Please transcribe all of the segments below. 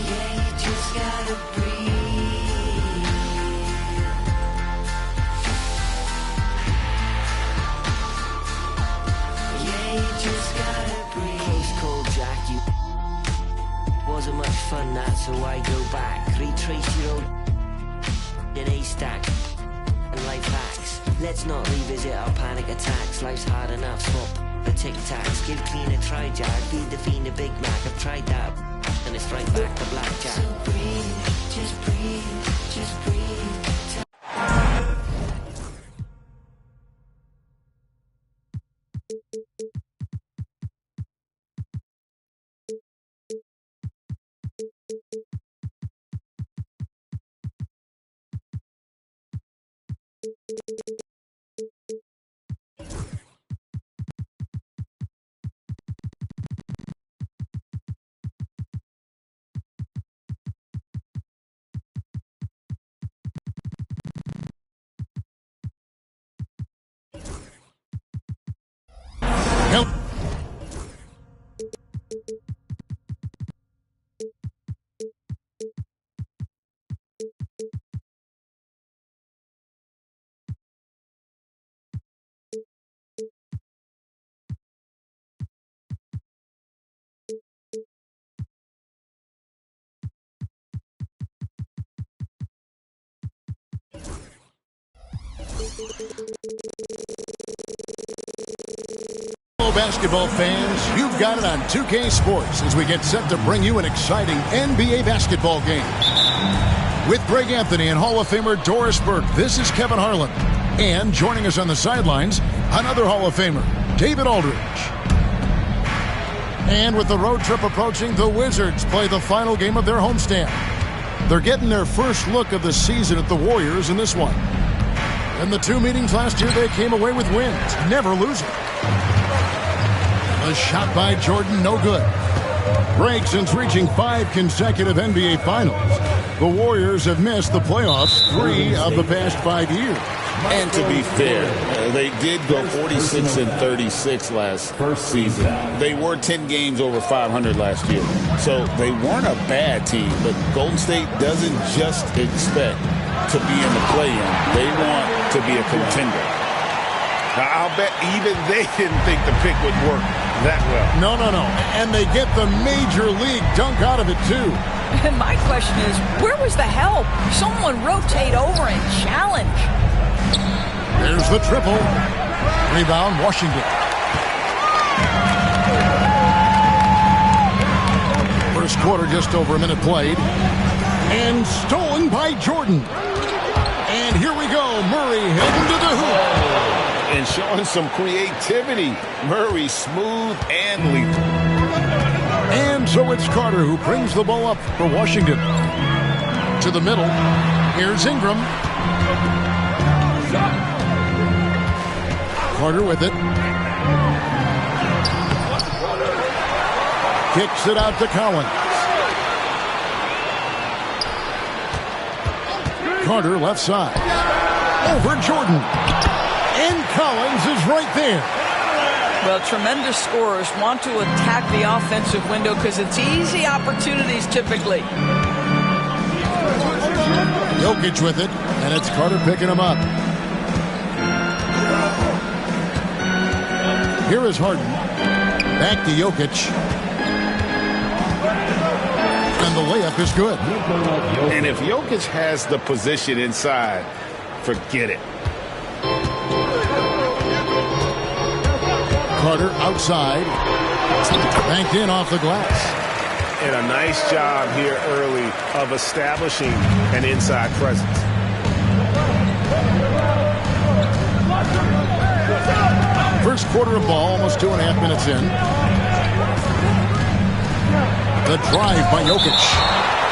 Yeah, you just gotta breathe. Yeah, you just gotta breathe. Close call, Jack. You wasn't much fun that, so I go back. Retrace your old in a stack and life hacks. Let's not revisit our panic attacks. Life's hard enough. Swap the tic tacs. Give clean a try, Jack. Feed the fiend a Big Mac. I've tried that, and it's right back to blackjack. So breathe, just breathe, just breathe. Hello, basketball fans. You've got it on 2K Sports as we get set to bring you an exciting NBA basketball game. With Greg Anthony and Hall of Famer Doris Burke, this is Kevin Harlan. And joining us on the sidelines, another Hall of Famer, David Aldridge. And with the road trip approaching, the Wizards play the final game of their homestand. They're getting their first look of the season at the Warriors in this one. In the two meetings last year, they came away with wins, never losing. A shot by Jordan, no good. Greg, since reaching 5 consecutive NBA Finals, the Warriors have missed the playoffs 3 of the past 5 years. And to be fair, they did go 46-36 last season. They were 10 games over 500 last year. So they weren't a bad team, but Golden State doesn't just expect to be in the play-in. They want to be a contender. I'll bet even they didn't think the pick would work that well. No. And they get the major league dunk out of it, too. And my question is, where was the help? Someone rotate over and challenge. There's the triple. Rebound, Washington. First quarter, just over a minute played. And stolen by Jordan. And here we go. Murray heading to the hoop. And showing some creativity. Murray smooth and lethal. And so it's Carter who brings the ball up for Washington. To the middle. Here's Ingram. Carter with it. Kicks it out to Collins. Carter left side. Over Jordan. And Collins is right there. Well, tremendous scorers want to attack the offensive window because it's easy opportunities typically. Jokic with it, and it's Carter picking him up. Here is Harden. Back to Jokic. And the layup is good. And if Jokic has the position inside, forget it. Carter outside. Banked in off the glass. And a nice job here early of establishing an inside presence. First quarter of ball, almost 2.5 minutes in. The drive by Jokic.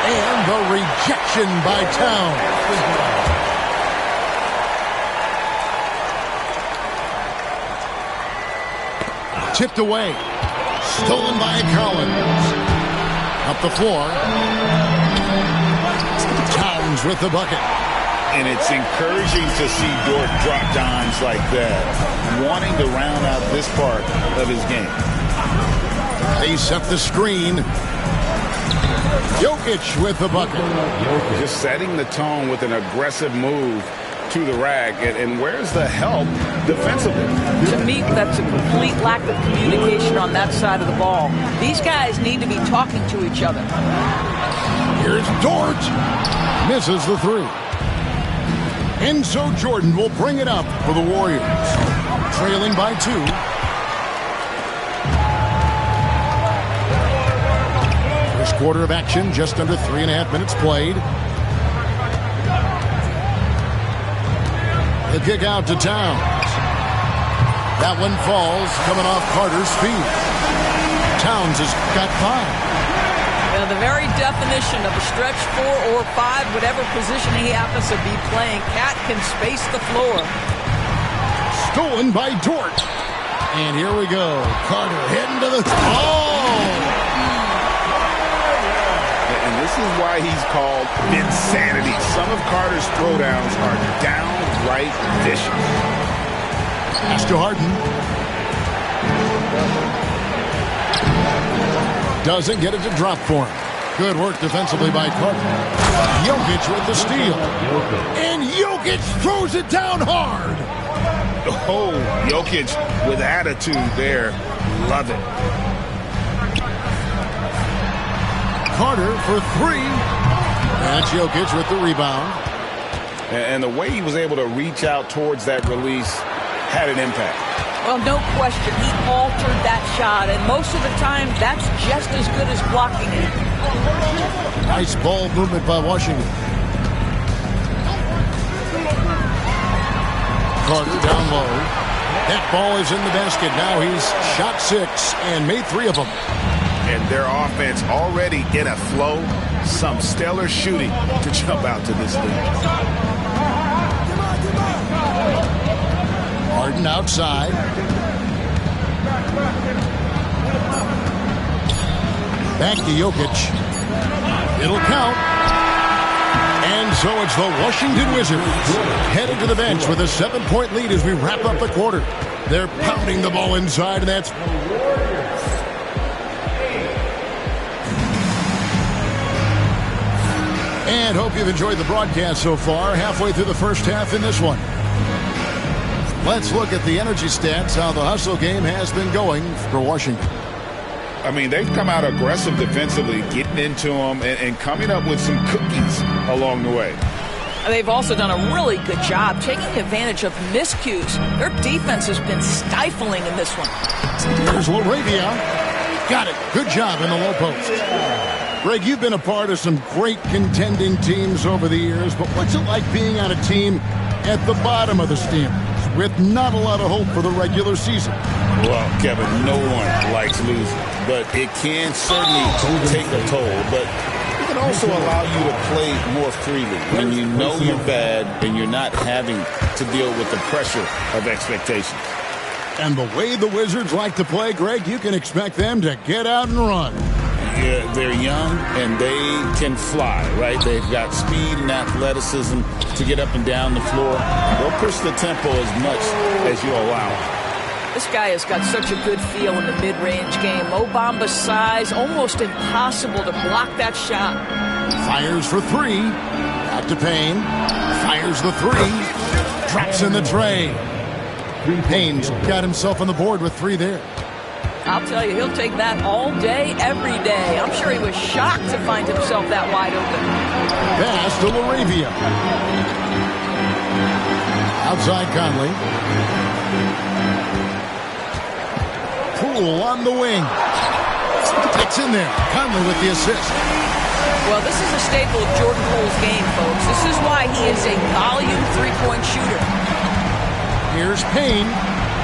And the rejection by Towns. Tipped away. Stolen by Collins. Up the floor. Towns with the bucket. And it's encouraging to see Dort drop dimes like that, wanting to round out this part of his game. They set the screen. Jokic with the bucket. Just setting the tone with an aggressive move to the rack. And where's the help defensively? To me, that's a complete lack of communication on that side of the ball. These guys need to be talking to each other. Here's Dort. Misses the three. Enzo Jordan will bring it up for the Warriors. Trailing by 2. First quarter of action, just under 3.5 minutes played. The kick out to Towns. That one falls, coming off Carter's feet. Towns has got 5. The very definition of a stretch 4 or 5, whatever position he happens to be playing, Cat can space the floor. Stolen by Dort. And here we go. Carter heading to the... Oh! And this is why he's called Vinsanity. Some of Carter's throwdowns are downright vicious. Pass to Harden. Doesn't get it to drop for him. Good work defensively by Carter. Jokic with the steal. And Jokic throws it down hard. Oh, Jokic with attitude there. Love it. Carter for 3. That's Jokic with the rebound. And the way he was able to reach out towards that release had an impact. Well, no question. He altered that shot, and most of the time, that's just as good as blocking it. Nice ball movement by Washington. Carter down low. That ball is in the basket. Now he's shot 6 and made 3 of them. And their offense already in a flow. Some stellar shooting to jump out to this lead. Harden outside. Back to Jokic. It'll count. And so it's the Washington Wizards headed to the bench with a 7-point lead as we wrap up the quarter. They're pounding the ball inside, and that's... And hope you've enjoyed the broadcast so far. Halfway through the first half in this one. Let's look at the energy stats, how the hustle game has been going for Washington. I mean, they've come out aggressive defensively, getting into them and coming up with some cookies along the way. They've also done a really good job taking advantage of miscues. Their defense has been stifling in this one. Here's LaRavia. Got it. Good job in the low post. Greg, you've been a part of some great contending teams over the years, but what's it like being on a team at the bottom of the standings with not a lot of hope for the regular season? Well, Kevin, no one likes losing, but it can certainly take a toll. But it can also allow you to play more freely when you know you're bad and you're not having to deal with the pressure of expectations. And the way the Wizards like to play, Greg, you can expect them to get out and run. Yeah, they're young and they can fly, right? They've got speed and athleticism to get up and down the floor. They'll push the tempo as much as you allow. This guy has got such a good feel in the mid-range game. Mo Bamba's size, almost impossible to block that shot. Fires for 3. Back to Payne. Fires the 3. Drops in the tray. Payne's got himself on the board with 3 there. I'll tell you, he'll take that all day, every day. I'm sure he was shocked to find himself that wide open. Pass to LaRavia. Outside Conley. Poole on the wing. It's in there. Conley with the assist. Well, this is a staple of Jordan Poole's game, folks. This is why he is a volume three-point shooter. Here's Payne.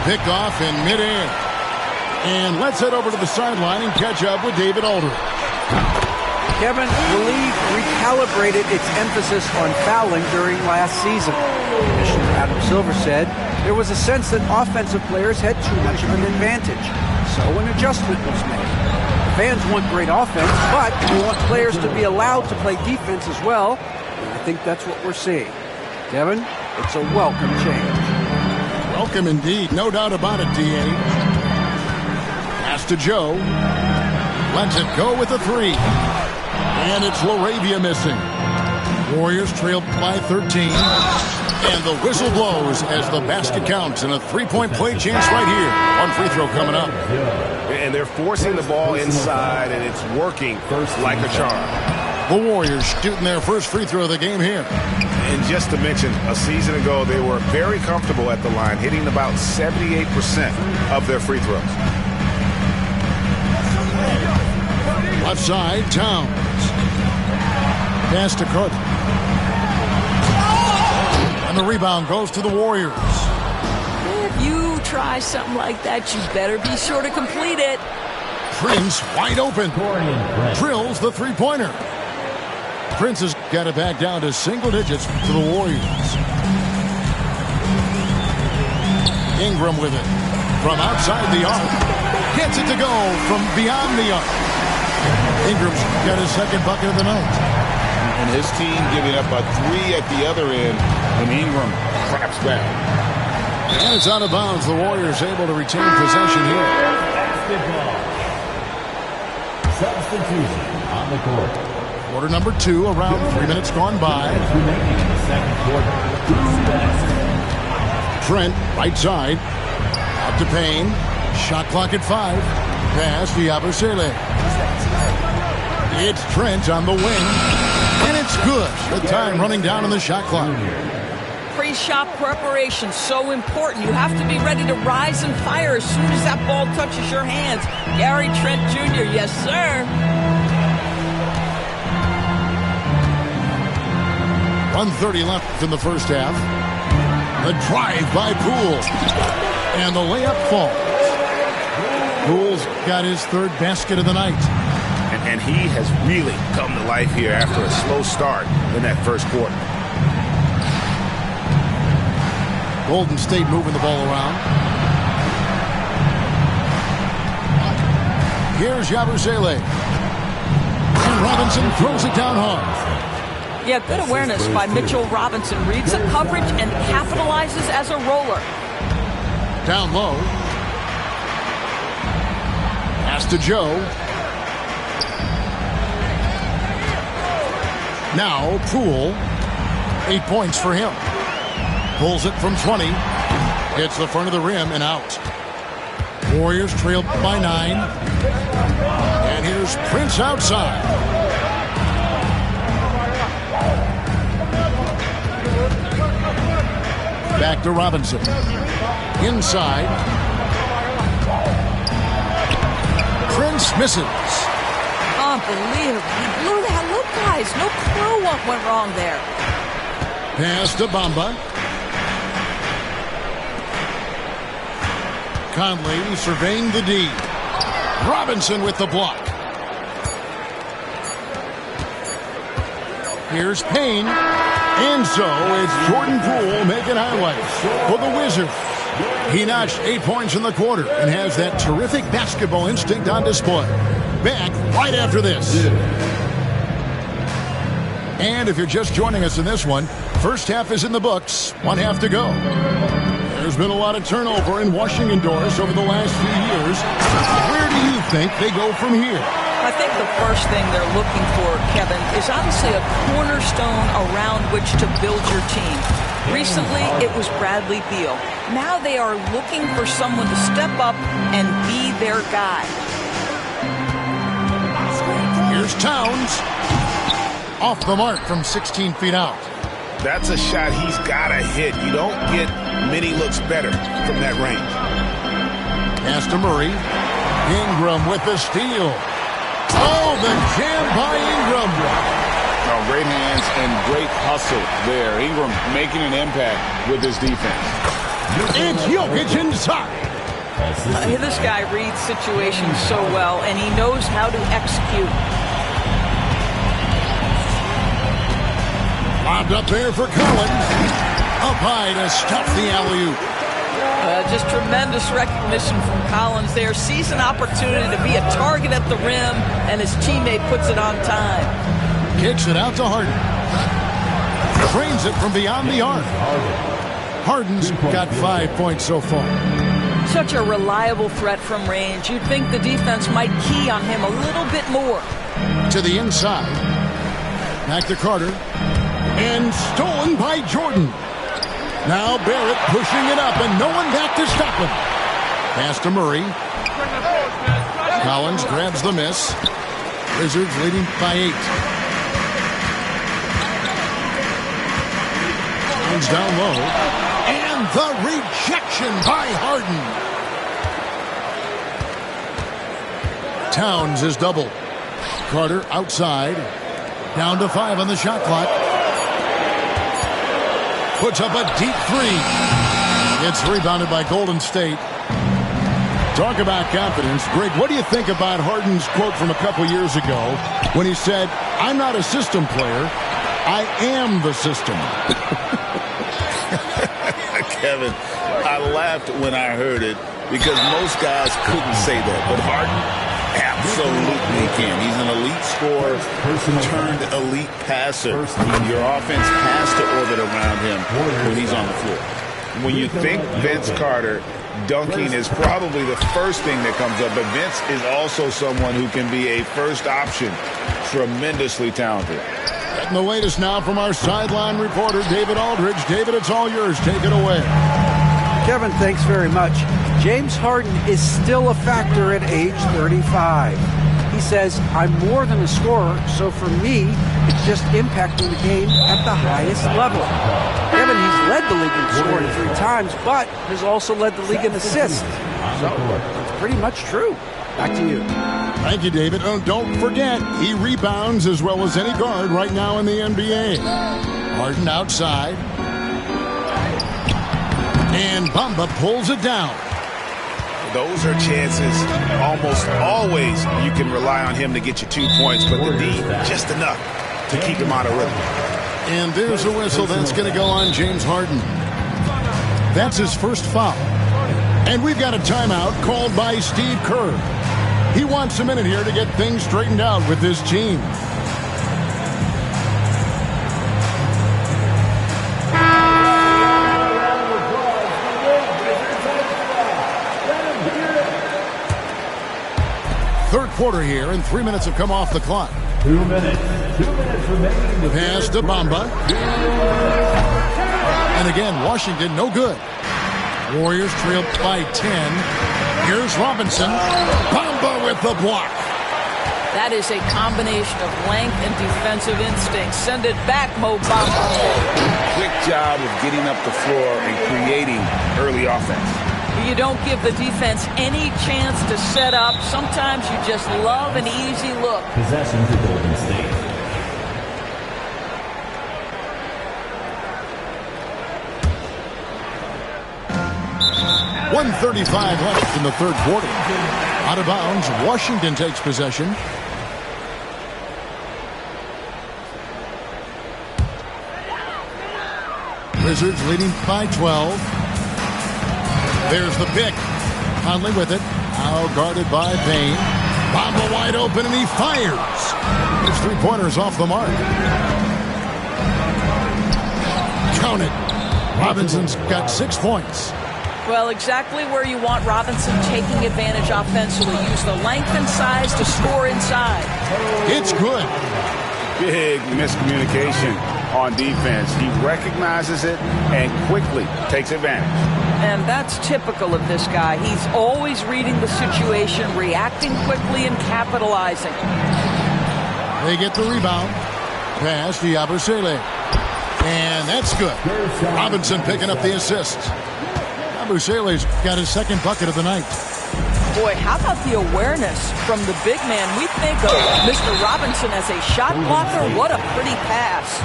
Pick off in midair. And let's head over to the sideline and catch up with David Aldridge. Kevin, the league recalibrated its emphasis on fouling during last season. Commissioner Adam Silver said there was a sense that offensive players had too much of an advantage. So an adjustment was made. Fans want great offense, but we want players to be allowed to play defense as well. And I think that's what we're seeing. Kevin, it's a welcome change. Welcome indeed. No doubt about it, D.A. Pass to Joe. Lets it go with the three. And it's Laravia missing. Warriors trail by 13. And the whistle blows as the basket counts, and a three-point play chance right here. One free throw coming up. And they're forcing the ball inside, and it's working like a charm. The Warriors shooting their first free throw of the game here. And just to mention, a season ago, they were very comfortable at the line, hitting about 78% of their free throws. Left side, Towns. Pass to Cook. And the rebound goes to the Warriors. If you try something like that, you better be sure to complete it. Prince wide open. Drills the three-pointer. Prince has got it back down to single digits to the Warriors. Ingram with it. From outside the arc. Gets it to go from beyond the arc. Ingram's got his second bucket of the night. And his team giving up a three at the other end, and Ingram claps back. And it's out of bounds. The Warriors able to retain possession here. Substitution on the court. Quarter number 2, around 3 minutes gone by. Remaining in the second quarter. Trent, right side. Out to Payne. Shot clock at 5. Pass to Yabusele. It's Trent on the wing. And it's good. The time running down on the shot clock. Pre-shot preparation, so important. You have to be ready to rise and fire as soon as that ball touches your hands. Gary Trent Jr., yes, sir. 1:30 left in the first half. The drive by Poole. And the layup falls. Poole's got his third basket of the night. And he has really come to life here after a slow start in that first quarter. Golden State moving the ball around. Here's Yabusele. And Robinson throws it down hard. Yeah, good awareness by Mitchell Robinson. Reads the coverage and capitalizes as a roller. Down low. Pass to Joe. Now Poole. 8 points for him. Pulls it from 20. Hits the front of the rim and out. Warriors trail by 9. And here's Prince outside. Back to Robinson. Inside. Prince misses. Unbelievable. He blew that. Look, guys, no clue what went wrong there. Pass to Bamba. Conley surveying the D. Robinson with the block. Here's Payne. And so it's Jordan Poole making highlights for the Wizards. He notched 8 points in the quarter and has that terrific basketball instinct on display. Back right after this. And if you're just joining us in this one, first half is in the books. 1 half to go. There's been a lot of turnover in Washington, Doris, over the last few years. Where do you think they go from here? I think the first thing they're looking for, Kevin, is obviously a cornerstone around which to build your team. Recently, it was Bradley Beal. Now they are looking for someone to step up and be their guy. Here's Towns. Off the mark from 16 feet out. That's a shot he's got to hit. You don't get many looks better from that range. Pass to Murray. Ingram with the steal. Oh, the jam by Ingram. Oh, great hands and great hustle there. Ingram making an impact with his defense. It's Jokic inside. This guy reads situations so well, and he knows how to execute. Lobbed up there for Collins. Up high to stuff the alley-oop. Just tremendous recognition from Collins there. Sees an opportunity to be a target at the rim, and his teammate puts it on time. Kicks it out to Harden. Trains it from beyond the arc. Harden's got 5 points so far. Such a reliable threat from range. You'd think the defense might key on him a little bit more. To the inside. Back to Carter. And stolen by Jordan. Now Barrett pushing it up and no one back to stop him. Pass to Murray. Collins grabs the miss. Wizards leading by 8. Collins down low. And the rejection by Harden. Towns is double. Carter outside. Down to 5 on the shot clock. Puts up a deep 3. It's rebounded by Golden State. Talk about confidence. Greg, what do you think about Harden's quote from a couple years ago when he said, "I'm not a system player, I am the system"? Kevin, I laughed when I heard it because most guys couldn't say that, but Harden absolutely can. He's an elite scorer turned elite passer. Your offense has to orbit around him when he's on the floor. When you think Vince Carter, dunking is probably the first thing that comes up, but Vince is also someone who can be a first option. Tremendously talented. Getting the latest now from our sideline reporter, David Aldridge. David, it's all yours. Take it away. Kevin, thanks very much. James Harden is still a factor at age 35. He says, "I'm more than a scorer, so for me, it's just impacting the game at the highest level." Kevin, he's led the league in scoring 3 times, but has also led the league in assists. So it's pretty much true. Back to you. Thank you, David. Oh, don't forget, he rebounds as well as any guard right now in the NBA. Harden outside. And Bamba pulls it down. Those are chances almost always you can rely on him to get you 2 points, but the D, just enough to keep him out of rhythm. And there's a whistle that's going to go on James Harden. That's his first foul. And we've got a timeout called by Steve Kerr. He wants a minute here to get things straightened out with his team. Third quarter here, and 3 minutes have come off the clock. 2 minutes. 2 minutes remaining. Pass to Bamba. And again, Washington no good. Warriors trailed by 10. Here's Robinson. Bamba with the block. That is a combination of length and defensive instinct. Send it back, Mo Bamba. Quick job of getting up the floor and creating early offense. You don't give the defense any chance to set up. Sometimes you just love an easy look. Possession to Golden State. .135 left in the third quarter. Out of bounds, Washington takes possession. Wizards leading by 12. There's the pick. Conley with it. Now guarded by Payne. Bamba wide open and he fires. His 3-pointers off the mark. Count it. Robinson's got 6 points. Well, exactly where you want Robinson taking advantage offensively. Use the length and size to score inside. It's good. Big miscommunication on defense. He recognizes it and quickly takes advantage. And that's typical of this guy. He's always reading the situation, reacting quickly, and capitalizing. They get the rebound. Pass to Yabusele. And that's good. Robinson picking up the assist. Yabusele's got his second bucket of the night. Boy, how about the awareness from the big man? We think of Mr. Robinson as a shot blocker. What a pretty pass.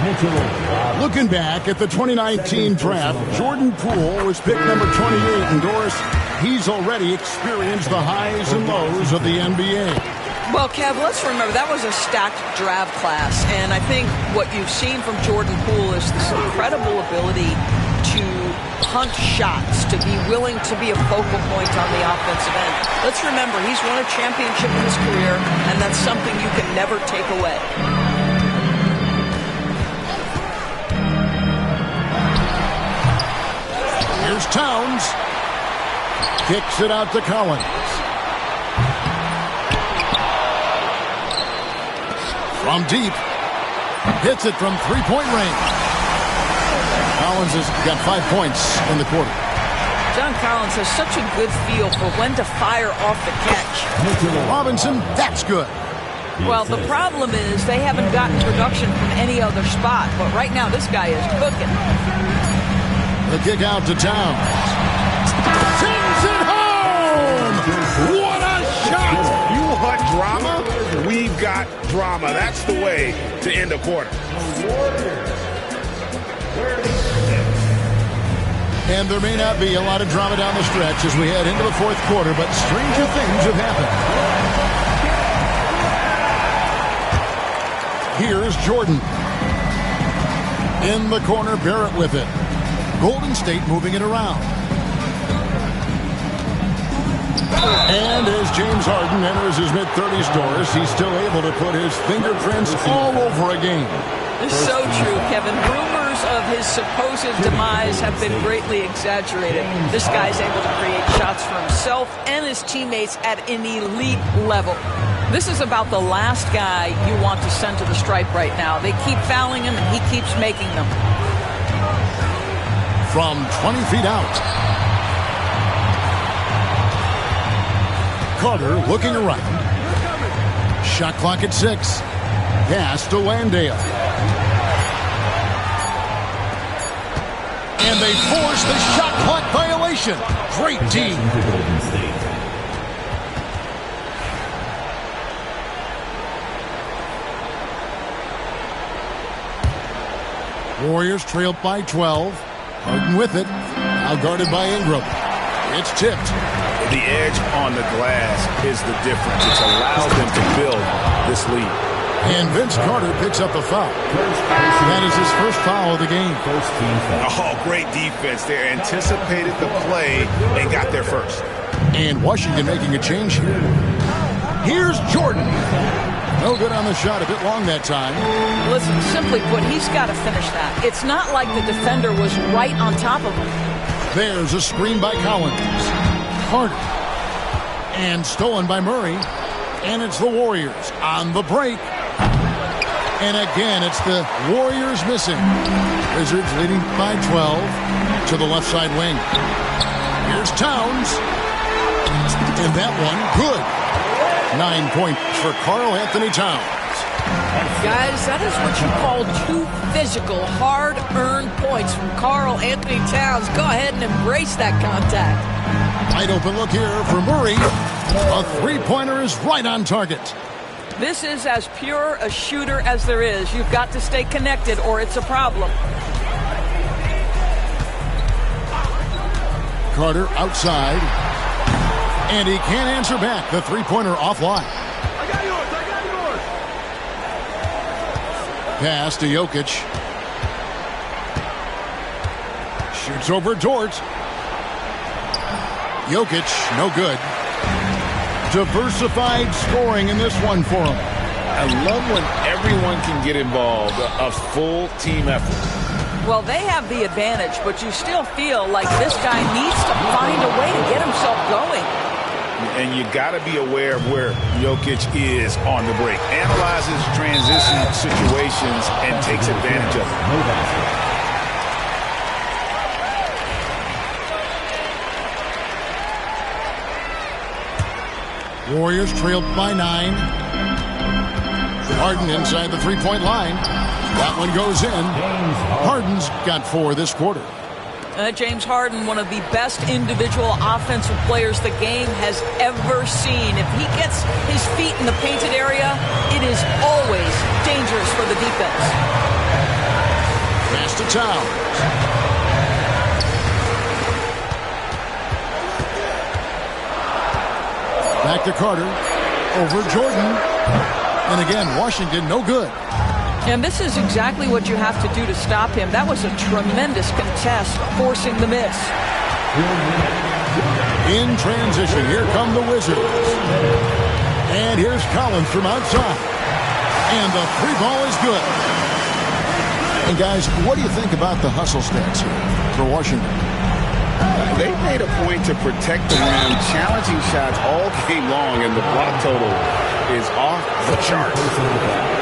Looking back at the 2019 draft, Jordan Poole was picked number 28. And Doris, he's already experienced the highs and lows of the NBA. Well, Kev, let's remember that was a stacked draft class. And I think what you've seen from Jordan Poole is this incredible ability to hunt shots, to be willing to be a focal point on the offensive end. Let's remember, he's won a championship in his career, and that's something you can never take away. Here's Towns. Kicks it out to Collins. From deep. Hits it from three-point range. Collins has got 5 points in the quarter. John Collins has such a good feel for when to fire off the catch. Robinson, that's good. Well, the problem is they haven't gotten production from any other spot, but right now this guy is cooking. The kick out to Towns. Sends it home! What a shot! You want drama? We've got drama. That's the way to end a quarter. And there may not be a lot of drama down the stretch as we head into the fourth quarter, but stranger things have happened. Here's Jordan. In the corner, Barrett with it. Golden State moving it around. And as James Harden enters his mid-30s doors, he's still able to put his fingerprints all over a game. It's so true, Kevin. Rumors of his supposed demise have been greatly exaggerated. This guy's able to create shots for himself and his teammates at an elite level. This is about the last guy you want to send to the stripe right now. They keep fouling him, and he keeps making them. From 20 feet out. Carter looking around. Shot clock at 6. Pass to Landale. And they force the shot clock violation. Great D. Warriors trail by 12. Harden with it. Now guarded by Ingram. It's tipped. The edge on the glass is the difference. It's allowed them to build this lead. And Vince Carter picks up a foul. That is his first foul of the game. Oh, great defense there. Anticipated the play and got there first. And Washington making a change here. Here's Jordan. No good on the shot. A bit long that time. Listen, simply put, he's got to finish that. It's not like the defender was right on top of him. There's a screen by Collins. Carter. And stolen by Murray. And it's the Warriors on the break. And again, it's the Warriors missing. Wizards leading by 12 to the left side wing. Here's Towns. And that one, good. 9 points for Karl Anthony Towns. Guys, that is what you call two physical, hard-earned points from Karl Anthony Towns. Go ahead and embrace that contact. Wide open look here for Murray. A three-pointer is right on target. This is as pure a shooter as there is. You've got to stay connected or it's a problem. Carter outside. And he can't answer back. The three-pointer offline. I got yours. Pass to Jokic. Shoots over Dort. Jokic, no good. Diversified scoring in this one for him. I love when everyone can get involved, a full team effort. Well, they have the advantage, but you still feel like this guy needs to find a way to get himself going. And you got to be aware of where Jokic is on the break. Analyzes transition situations and takes advantage of it. Warriors trailed by 9. Harden inside the three-point line. That one goes in. Harden's got 4 this quarter. James Harden, one of the best individual offensive players the game has ever seen. If he gets his feet in the painted area, it is always dangerous for the defense. Pass to Towns. Back to Carter. Over Jordan. And again, Washington, no good. And this is exactly what you have to do to stop him. That was a tremendous contest, forcing the miss. In transition, here come the Wizards. And here's Collins from outside. And the free ball is good. And guys, what do you think about the hustle stats here for Washington? They made a point to protect the rim, challenging shots all game long, and the block total is off the charts.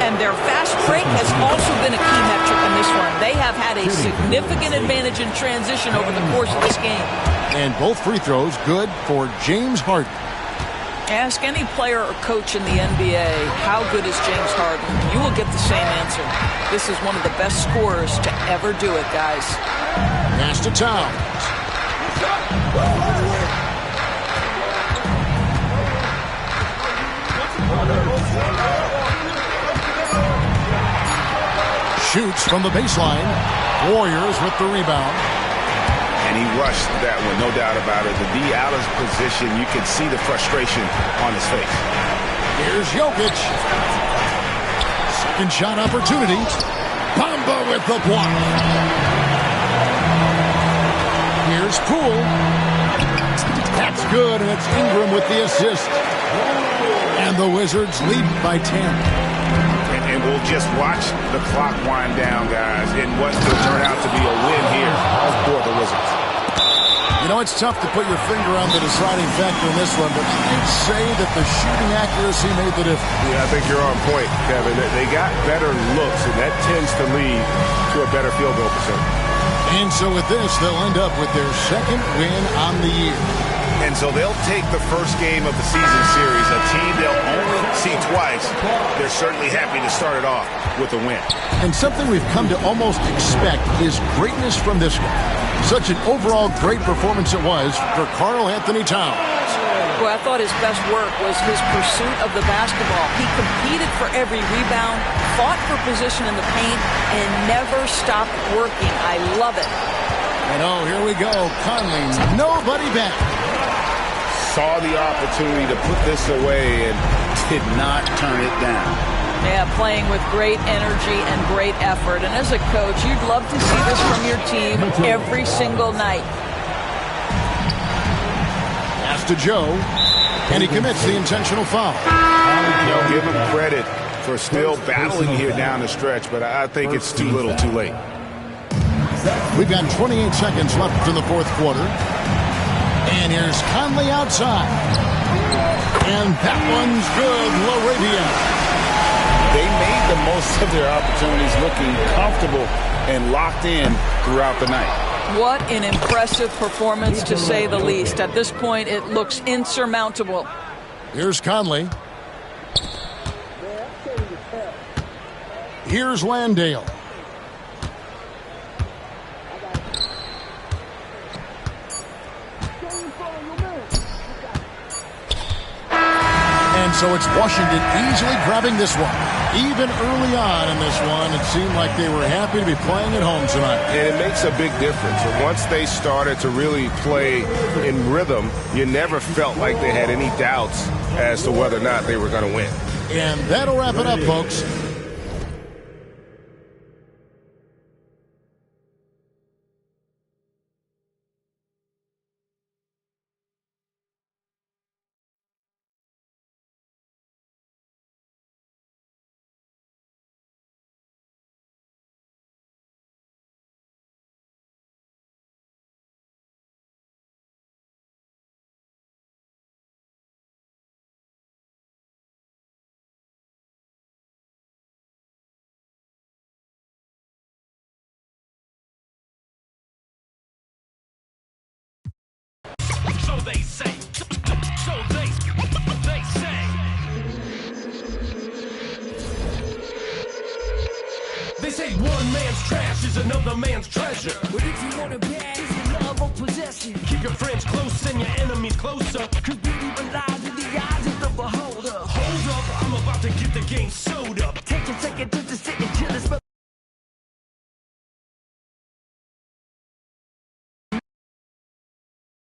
And their fast break has also been a key metric in this one. They have had a significant advantage in transition over the course of this game. And both free throws good for James Harden. Ask any player or coach in the NBA, how good is James Harden? You will get the same answer. This is one of the best scorers to ever do it, guys. Pass to Towns. Shoots from the baseline. Warriors with the rebound. And he rushed that one, no doubt about it. The D out of position, you can see the frustration on his face. Here's Jokic. Second shot opportunity. Bamba with the block. Here's Poole. That's good, and it's Ingram with the assist. And the Wizards lead by 10. And we'll just watch the clock wind down, guys, in what will turn out to be a win here for the Wizards. You know, it's tough to put your finger on the deciding factor in this one, but I'd say that the shooting accuracy made the difference. Yeah, I think you're on point, Kevin. They got better looks, and that tends to lead to a better field goal percentage. And so with this, they'll end up with their second win on the year. And so they'll take the first game of the season series, a team they'll only see twice. They're certainly happy to start it off with a win. And something we've come to almost expect is greatness from this guy. Such an overall great performance it was for Karl-Anthony Towns. Well, I thought his best work was his pursuit of the basketball. He competed for every rebound, fought for position in the paint, and never stopped working. I love it. And oh, here we go. Conley, nobody back. Saw the opportunity to put this away and did not turn it down. Yeah, playing with great energy and great effort. And as a coach, you'd love to see this from your team every single night. Pass to Joe, and he commits the intentional foul. I'll give him credit for still battling here down the stretch, but I think it's too little too late. We've got 28 seconds left in the fourth quarter. And here's Conley outside. And that one's good, LaRavia. They made the most of their opportunities, looking comfortable and locked in throughout the night. What an impressive performance, to say the least. At this point, it looks insurmountable. Here's Conley. Here's Landale. And so it's Washington easily grabbing this one. Even early on in this one, it seemed like they were happy to be playing at home tonight. And it makes a big difference. And once they started to really play in rhythm, you never felt like they had any doubts as to whether or not they were going to win. And that'll wrap it up, folks. So they say. So they say. They say one man's trash is another man's treasure. But if you want it bad, it's your love or possession. Keep your friends close and your enemies closer.